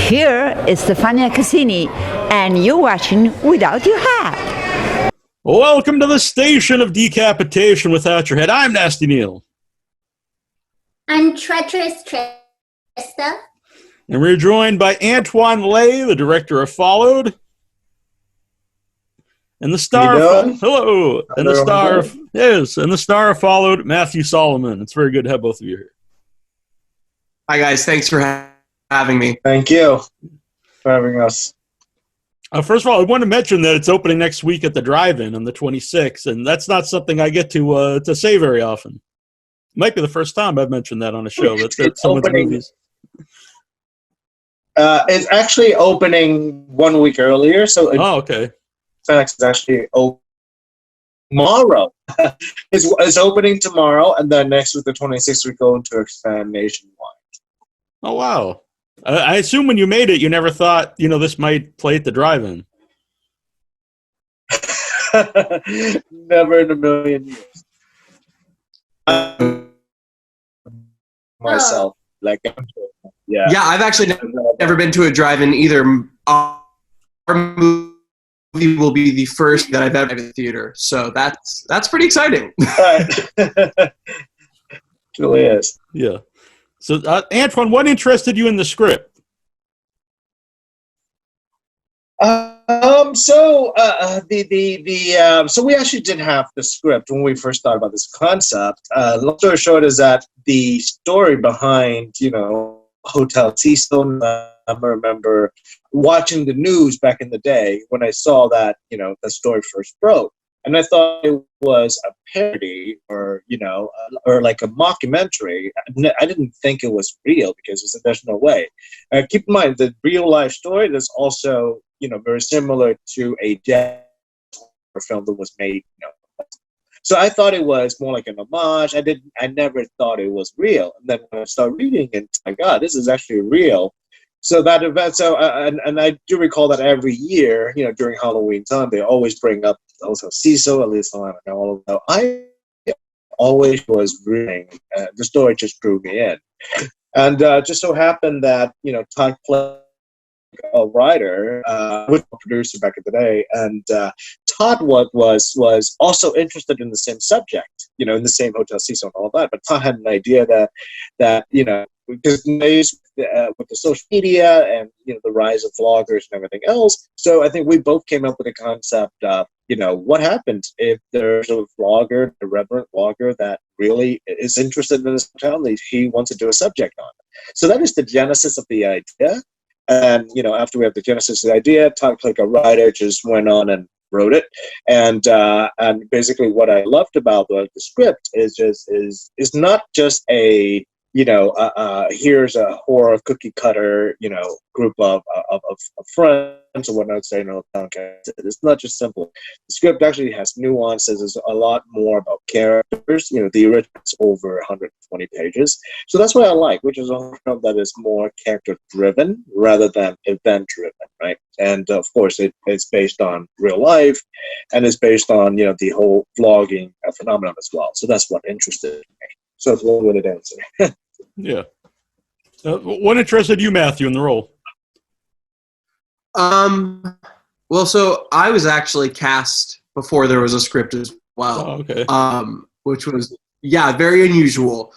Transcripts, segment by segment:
Here is Stefania Cassini, and you're watching Without Your Hat. Welcome to the station of decapitation without your head. I'm Nasty Neal. I'm Treacherous Trista. And we're joined by Antoine, the director of Followed. And the star of, hello. And the star of, yes, and the star of Followed, Matthew Solomon. It's very good to have both of you here. Hi guys, thanks for having me. Thank you for having us. First of all, I want to mention that it's opening next week at the drive-in on the 26th, and that's not something I get to say very often. It might be the first time I've mentioned that on a show. That's someone's movies. It's actually opening 1 week earlier, so okay. It's actually open tomorrow. It's opening tomorrow, and then next week, the 26th, we go into expand nationwide. Oh, wow. I assume when you made it, you never thought, this might play at the drive-in. Never in a million years. Myself. Yeah, I've actually never been to a drive-in either. Our movie will be the first that I've ever been to the theater, so that's pretty exciting. It really is. Yeah. So, Antoine, what interested you in the script? So we actually did have the script when we first thought about this concept. Long story short is that the story behind, Hotel Cecil, I remember watching the news back in the day when I saw that, the story first broke. And I thought it was a parody or like a mockumentary. I didn't think it was real because there's no way. Keep in mind, the real life story is also, very similar to a death film that was made, So I thought it was more like an homage. I never thought it was real. And then when I started reading it, my God, this is actually real. So that event, and I do recall that every year, during Halloween time, they always bring up also Cecil, at least I don't know all of that. I always was reading. The story just drew me in. And just so happened that, Todd played a writer, with a producer back in the day, and Todd was also interested in the same subject, in the same Hotel Cecil and all that, but Todd had an idea that because with the social media and the rise of vloggers and everything else, so I think we both came up with a concept of what happens if there's a vlogger, a reverent vlogger that really is interested in this hotel and he wants to do a subject on it. So that is the genesis of the idea. And after we have the genesis of the idea, Todd, like a writer, just went on and wrote it. And basically, what I loved about the script is not just a here's a horror cookie cutter group of friends or whatnot saying it's not just simple. The script actually has nuances. There's a lot more about characters. The original is over 120 pages, so that's what I like, which is a film that is more character driven rather than event driven, right? And of course it's based on real life, and it's based on the whole vlogging phenomenon as well. So that's what interested me. So it's one way to answer. Yeah. What interested you, Matthew, in the role? Well, so I was actually cast before there was a script as well. Oh, okay. Which was, very unusual.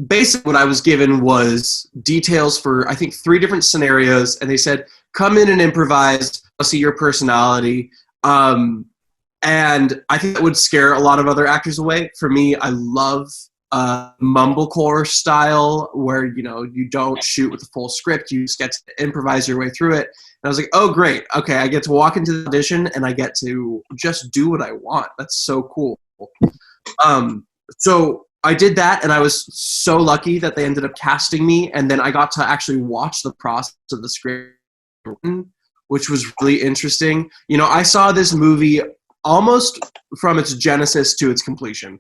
Basically, what I was given was details for, I think, 3 different scenarios, and they said, come in and improvise, I'll see your personality. And I think that would scare a lot of other actors away. For me, I love mumblecore style where you don't shoot with the full script, you just get to improvise your way through it. And I was like, oh great, okay, I get to walk into the audition and I get to just do what I want. That's so cool. So I did that, and I was so lucky that they ended up casting me, and then I got to actually watch the process of the script, which was really interesting. I saw this movie almost from its genesis to its completion.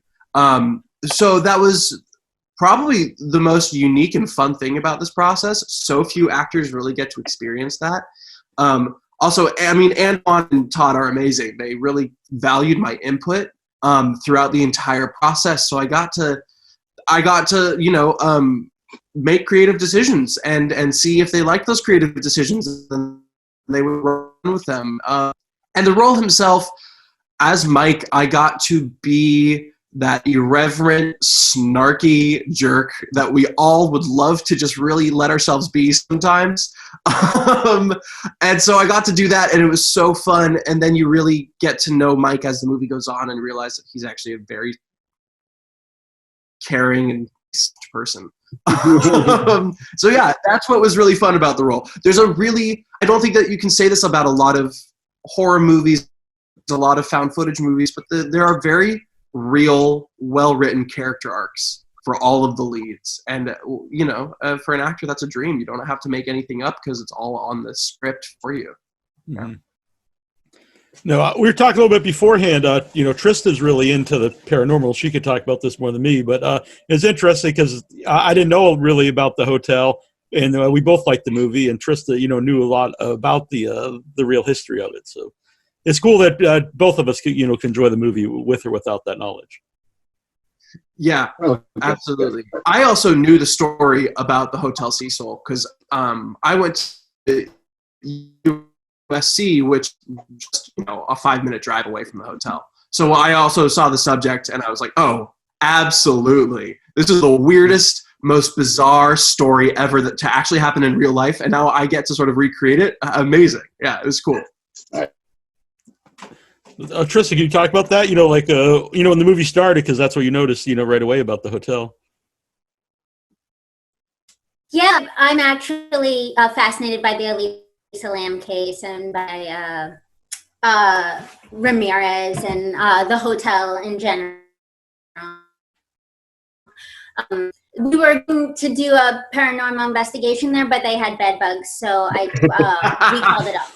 So that was probably the most unique and fun thing about this process. So few actors really get to experience that. Also, I mean, Antoine and Todd are amazing. They really valued my input throughout the entire process. So I got to make creative decisions and see if they like those creative decisions, and they would run with them. And the role himself, as Mike, I got to be that irreverent, snarky jerk that we all would love to just really let ourselves be sometimes. And so I got to do that, and it was so fun. And then you really get to know Mike as the movie goes on and realize that he's actually a very caring and nice person. So yeah, that's what was really fun about the role. I don't think that you can say this about a lot of horror movies, a lot of found footage movies, but there are very real, well-written character arcs for all of the leads. And, for an actor, that's a dream. You don't have to make anything up because it's all on the script for you. Mm-hmm. No, we were talking a little bit beforehand. Trista's really into the paranormal. She could talk about this more than me, but it's interesting because I didn't know really about the hotel, and we both liked the movie. And Trista, knew a lot about the real history of it. So it's cool that both of us can enjoy the movie with or without that knowledge. Yeah, absolutely. I also knew the story about the Hotel Cecil because I went to USC, which just a 5-minute drive away from the hotel. So I also saw the subject, and I was like, oh, absolutely. This is the weirdest, most bizarre story ever to actually happen in real life, and now I get to sort of recreate it. Amazing. Yeah, it was cool. Trista, can you talk about that? When the movie started, because that's what you noticed, right away about the hotel. Yeah, I'm actually fascinated by the Elisa Lam case and by Ramirez and the hotel in general. We were going to do a paranormal investigation there, but they had bed bugs, so we called it up.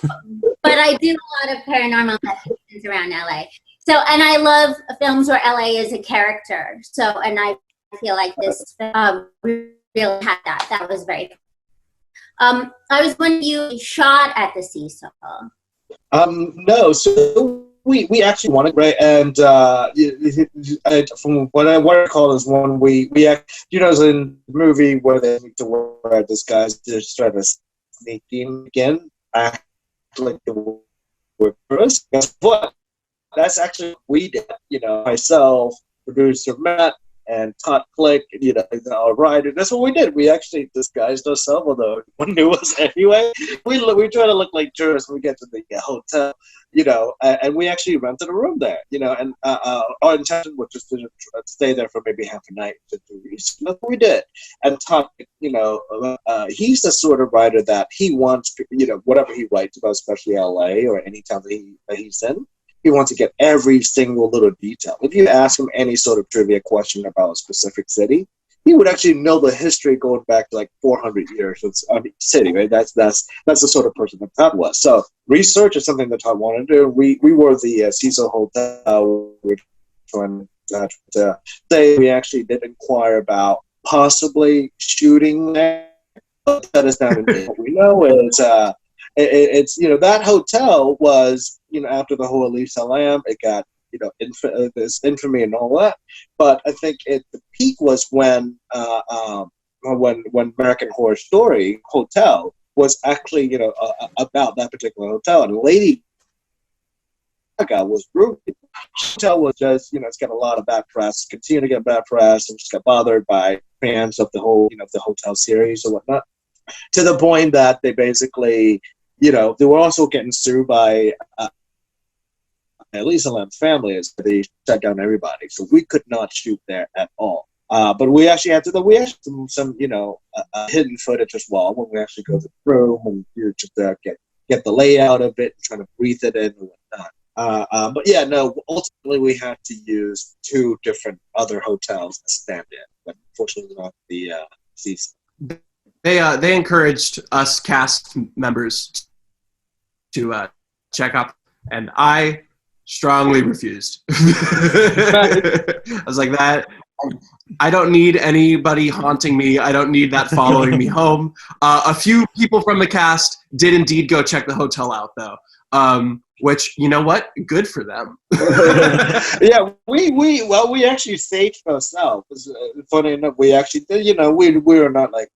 But I do a lot of paranormal investigations around LA. So, and I love films where LA is a character. So, and I feel like this really had that. That was very cool. I was wondering, you shot at the Cecil. No, so we actually wanted, right? And from what I recall is when we was in the movie where they need to wear disguise to try to sneak in again, act like the workers. Guess what? That's actually what we did. Myself, producer Matt, and Todd Click, all right, and that's what we did. We actually disguised ourselves, although no one knew us anyway. We try to look like tourists when we get to the hotel, and we actually rented a room there, and our intention was just to stay there for maybe half a night to do research. That's what we did. And Todd, he's the sort of writer that he wants, whatever he writes about, especially LA or any town that he's in, he wants to get every single little detail. If you ask him any sort of trivia question about a specific city, he would actually know the history going back to like 400 years of each city, right? That's the sort of person that Todd was. So research is something that Todd wanted to do. We were the Cecil Hotel. We were trying to say we actually did inquire about possibly shooting there. That is not what we know is it's that hotel was after the whole Elisa Lam, it got this infamy and all that. But I think the peak was when American Horror Story Hotel was actually about that particular hotel, and Lady Gaga was ruined. The hotel was just it's got a lot of bad press, continue to get bad press, and just got bothered by fans of the whole the hotel series or whatnot, to the point that they basically they were also getting sued by Elisa Lam's family as they shut down everybody. So we could not shoot there at all. But we actually had some hidden footage as well when we actually go to the room and just get the layout of it and trying to breathe it in and whatnot. But yeah, no, ultimately we had to use 2 different other hotels to stand in, but unfortunately not the Cecil. They encouraged us cast members to check up, and I strongly refused. I was like, that I don't need anybody haunting me. I don't need that following me home. A few people from the cast did indeed go check the hotel out, though. which, you know what? Good for them. Yeah, we actually saged ourselves. Funny enough, we actually did, we were not like,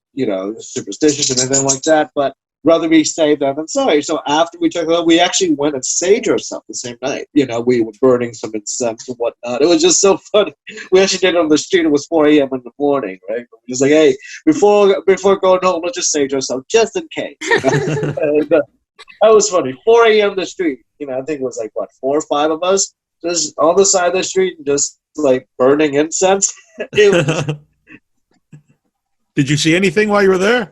superstitious or anything like that, but rather we saved them than sorry. So after we took it out, we actually went and saged ourselves the same night. We were burning some incense and whatnot. It was just so funny. We actually did it on the street. It was 4 a.m. in the morning, right? We're just like, hey, before going home, let's just sage ourselves just in case. And, that was funny. 4 a.m. in the street. I think it was like, 4 or 5 of us just on the side of the street, just like burning incense. It was Did you see anything while you were there?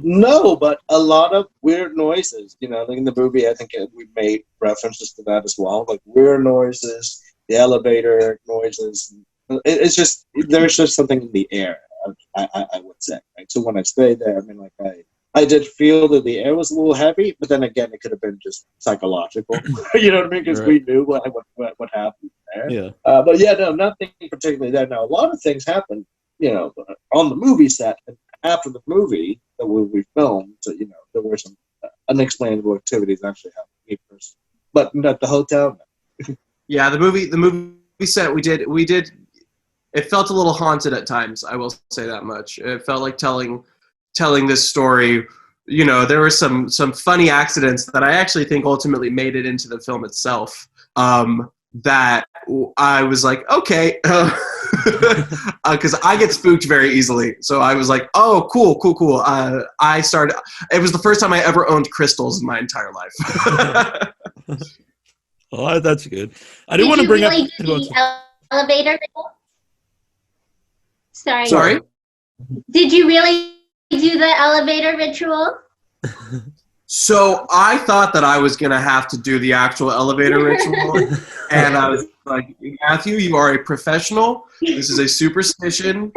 No, but a lot of weird noises. Like in the movie, I think we made references to that as well. Like weird noises, the elevator noises. It's just, there's just something in the air, I would say. Right? So when I stayed there, I did feel that the air was a little heavy, but then again, it could have been just psychological. You know what I mean? Because we knew what happened there. Yeah. But yeah, no, nothing particularly there. Now, a lot of things happened, on the movie set and after the movie that we filmed. So, there were some unexplainable activities actually happening, but at the hotel. No. Yeah, the movie set we did. It felt a little haunted at times. I will say that much. It felt like telling this story. There were some funny accidents that I actually think ultimately made it into the film itself. That I was like, okay, because I get spooked very easily. So I was like, oh, cool. It was the first time I ever owned crystals in my entire life. Oh, that's good. I didn't want to bring up the elevator. Sorry? Did you really do the elevator ritual? So I thought that I was going to have to do the actual elevator ritual. And I was like, Matthew, you are a professional. This is a superstition.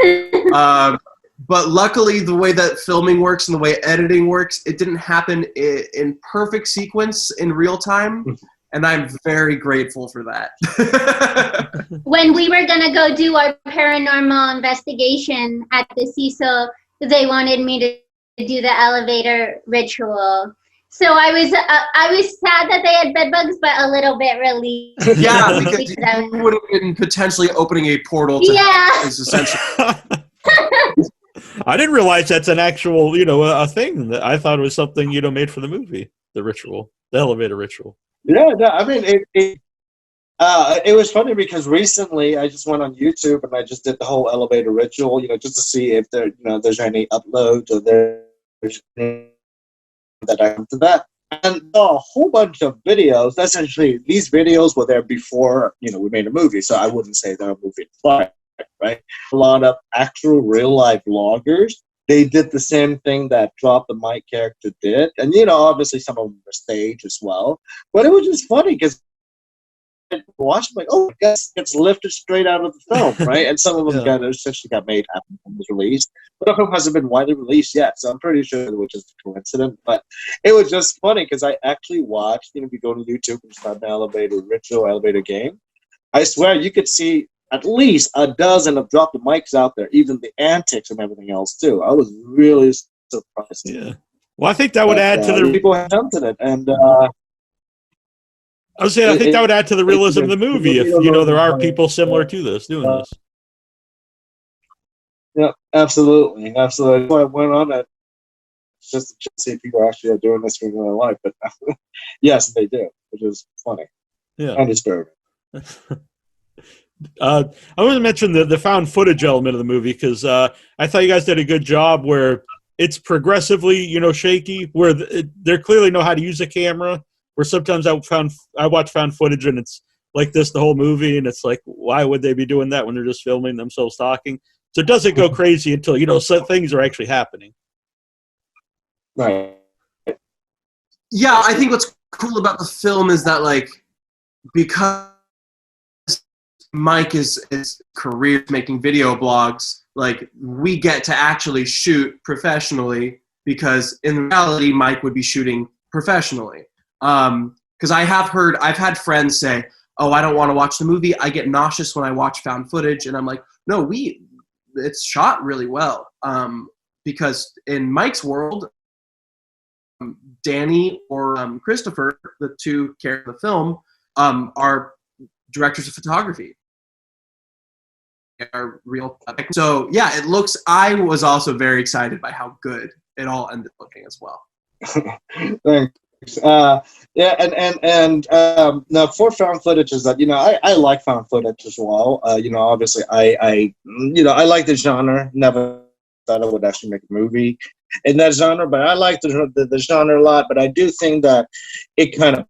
But luckily, the way that filming works and the way editing works, it didn't happen in perfect sequence in real time. And I'm very grateful for that. When we were going to go do our paranormal investigation at the Cecil, they wanted me to do the elevator ritual. So I was sad that they had bed bugs, but a little bit relieved. Yeah, because you would have been potentially opening a portal to hell, is essentially. I didn't realize that's an actual, a thing. I thought it was something, made for the movie, the ritual, the elevator ritual. Yeah, no, it was funny because recently I just went on YouTube and I just did the whole elevator ritual, just to see if there's any uploads or there's any that I come to that. And a whole bunch of videos. Essentially, these videos were there before, we made a movie, so I wouldn't say they're a movie inspired, right? A lot of actual real-life vloggers, they did the same thing that Drop the Mic character did. And, obviously some of them were staged as well. But it was just funny because I watched them like, oh, I guess it's lifted straight out of the film, right? And some of them essentially got made after it was released. But the film hasn't been widely released yet, so I'm pretty sure it was just a coincidence. But it was just funny because I actually watched, if you go to YouTube and start an elevator ritual, elevator game, I swear you could see at least a dozen of Drop the Mics out there, even the antics and everything else too. I was really surprised. Yeah. Well, I think that would add to the people attempted it, and I was saying I think that would add to the realism of the movie if there are people similar to this doing this. Yeah, absolutely. So I went on it just to see if people actually are doing this in real life, but yes, they do, which is funny. Yeah, and disturbing. I want to mention the found footage element of the movie because I thought you guys did a good job where it's progressively, shaky, where they clearly know how to use a camera. Where sometimes I watch found footage and it's like this the whole movie, and it's like, why would they be doing that when they're just filming themselves talking? So it doesn't go crazy until some things are actually happening. Right. Yeah, I think what's cool about the film is that because Mike is career making video blogs, we get to actually shoot professionally because in reality Mike would be shooting professionally. Because I've had friends say, oh, I don't want to watch the movie. I get nauseous when I watch found footage. And I'm like, no, it's shot really well. Because in Mike's world, Danny or Christopher, the two characters of the film, are directors of photography. Are real. So yeah, it looks. I was also very excited by how good it all ended up looking as well. Thanks. Yeah, and now for found footage is that I like found footage as well. Obviously I like the genre. Never thought I would actually make a movie in that genre, but I like the genre a lot. But I do think that it kind of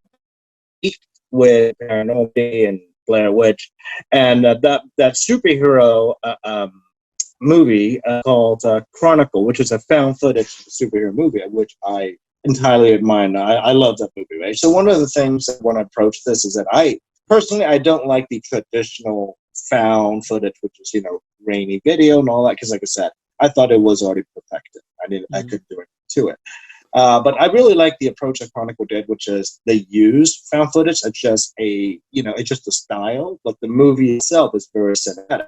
peaked with Paranormal and Blair Witch, and that superhero movie called Chronicle, which is a found footage superhero movie, which I entirely admire. I love that movie, right? So one of the things that when I approach this is that I don't like the traditional found footage, which is grainy video and all that, because like I said, I thought it was already perfected. I couldn't do it to it. But I really like the approach that Chronicle did, which is they use found footage as just it's just a style, but the movie itself is very cinematic.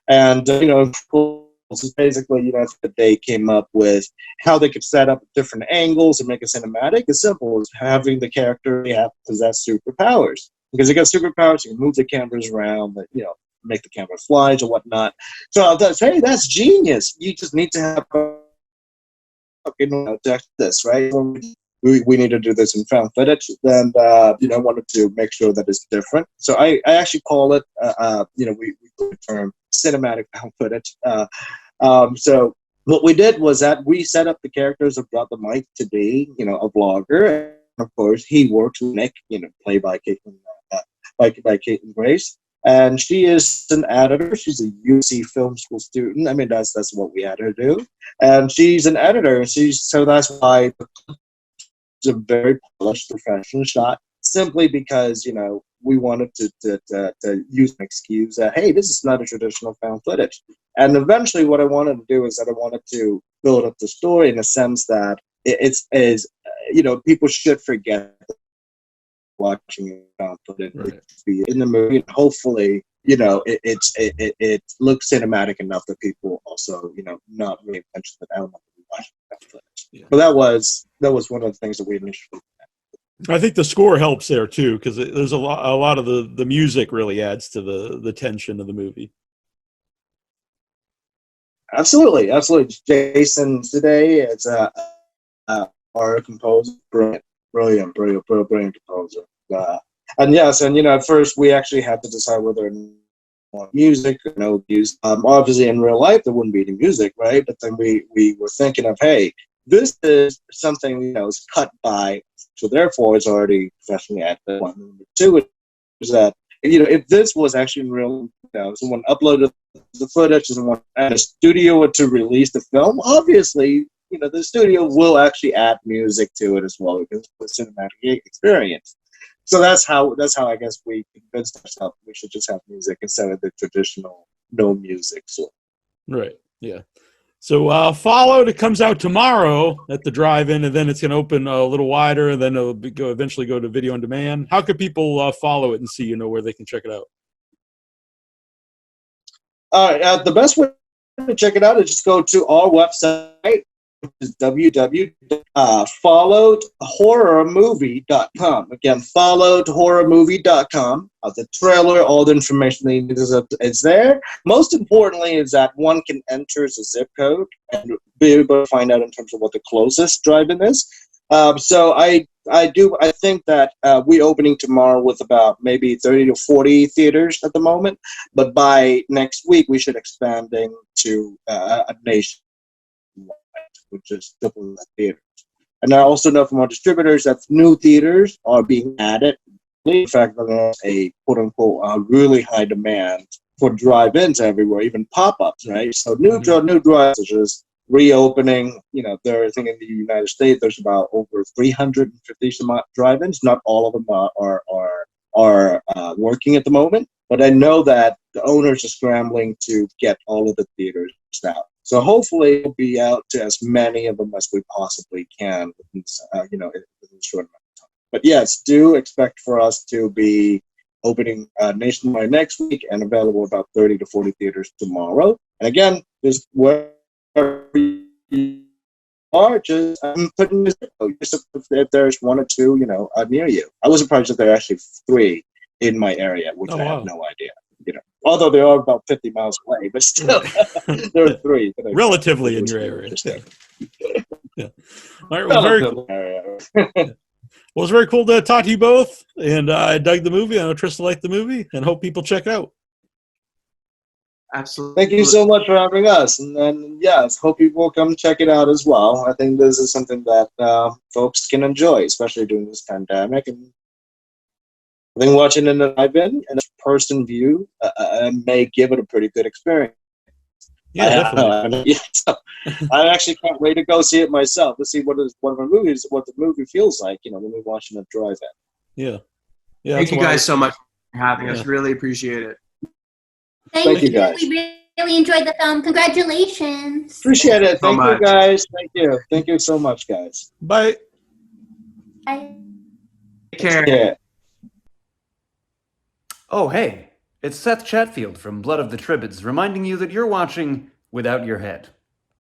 And basically, they came up with how they could set up different angles and make it cinematic. As simple as having the character possess superpowers, because they got superpowers, you can move the cameras around, make the camera flies or whatnot. So that's genius. You just need to have this, right? We need to do this in found footage. Then wanted to make sure that it's different. So I actually call it we call the term cinematic found footage. So what we did was that we set up the characters of Brought the Mic to be a vlogger, and of course he works with Nick, played by Caitlin Caitlin Grace. And she is an editor. She's a UC film school student. I mean, that's what we had her do. And she's an editor. So that's why it's a very polished professional shot, simply because, we wanted to use an excuse that, hey, this is not a traditional found footage. And eventually what I wanted to do is that I wanted to build up the story in a sense that people should forget watching found footage, right, be in the movie. And hopefully, it looks cinematic enough that people also, not really attention that I don't know to watch found footage. Yeah. But that was one of the things that we initially. I think the score helps there too, because there's a lot of the music really adds to the tension of the movie. Absolutely. Jason today is our composer, brilliant composer. And yes, and at first we actually had to decide whether or not music or no music. Obviously, in real life there wouldn't be any music, right? But then we were thinking of, hey, this is something is cut by, so therefore it's already professionally acted. One. Number two is that if this was actually in real, someone uploaded the footage, someone at a studio to release the film, obviously the studio will actually add music to it as well, because it's a cinematic experience. So that's how I guess we convinced ourselves we should just have music instead of the traditional no music. So right, yeah. So Followed, it comes out tomorrow at the drive-in, and then it's going to open a little wider, and then it'll eventually go to video on demand. How can people follow it and see where they can check it out? The best way to check it out is just go to our website, which is www.followedhorrormovie.com. Again, followedhorrormovie.com. The trailer, all the information is there. Most importantly is that one can enter the zip code and be able to find out in terms of what the closest drive-in is. So I think that we're opening tomorrow with about maybe 30 to 40 theaters at the moment, but by next week we should expanding to a nation, which is triple that theaters. And I also know from our distributors that new theaters are being added. In fact, there's a quote-unquote really high demand for drive-ins everywhere, even pop-ups, right? So new drive-ins are just reopening. There, I think in the United States, there's about over 350 some drive-ins. Not all of them are working at the moment, but I know that the owners are scrambling to get all of the theaters out. So hopefully we'll be out to as many of them as we possibly can within a short amount of time. But yes, do expect for us to be opening nationwide next week and available about 30 to 40 theaters tomorrow. And again, just wherever you are, just I'm putting this just if there's one or two, near you. I was surprised that there are actually 3 in my area, which I have no idea. Although they are about 50 miles away, but still, there are 3 relatively in your area. Yeah. All right. Well, very cool. Well, it's very cool to talk to you both, and I dug the movie. I know Trista liked the movie, and hope people check it out. Absolutely. Thank you so much for having us, and then yes, hope people will come check it out as well. I think this is something that folks can enjoy, especially during this pandemic. And I think watching in the drive-in and a person view may give it a pretty good experience. Yeah, definitely. So I actually can't wait to go see it myself to see what the movie feels like, when we're watching a drive-in. Yeah. Thank you guys so much for having us. Really appreciate it. Thank you guys. We really enjoyed the film. Congratulations. Appreciate it. Thank you, guys. Thank you. Thank you so much, guys. Bye. Bye. Take care. Yeah. Oh, hey, it's Seth Chatfield from Blood of the Tribbids reminding you that you're watching Without Your Head.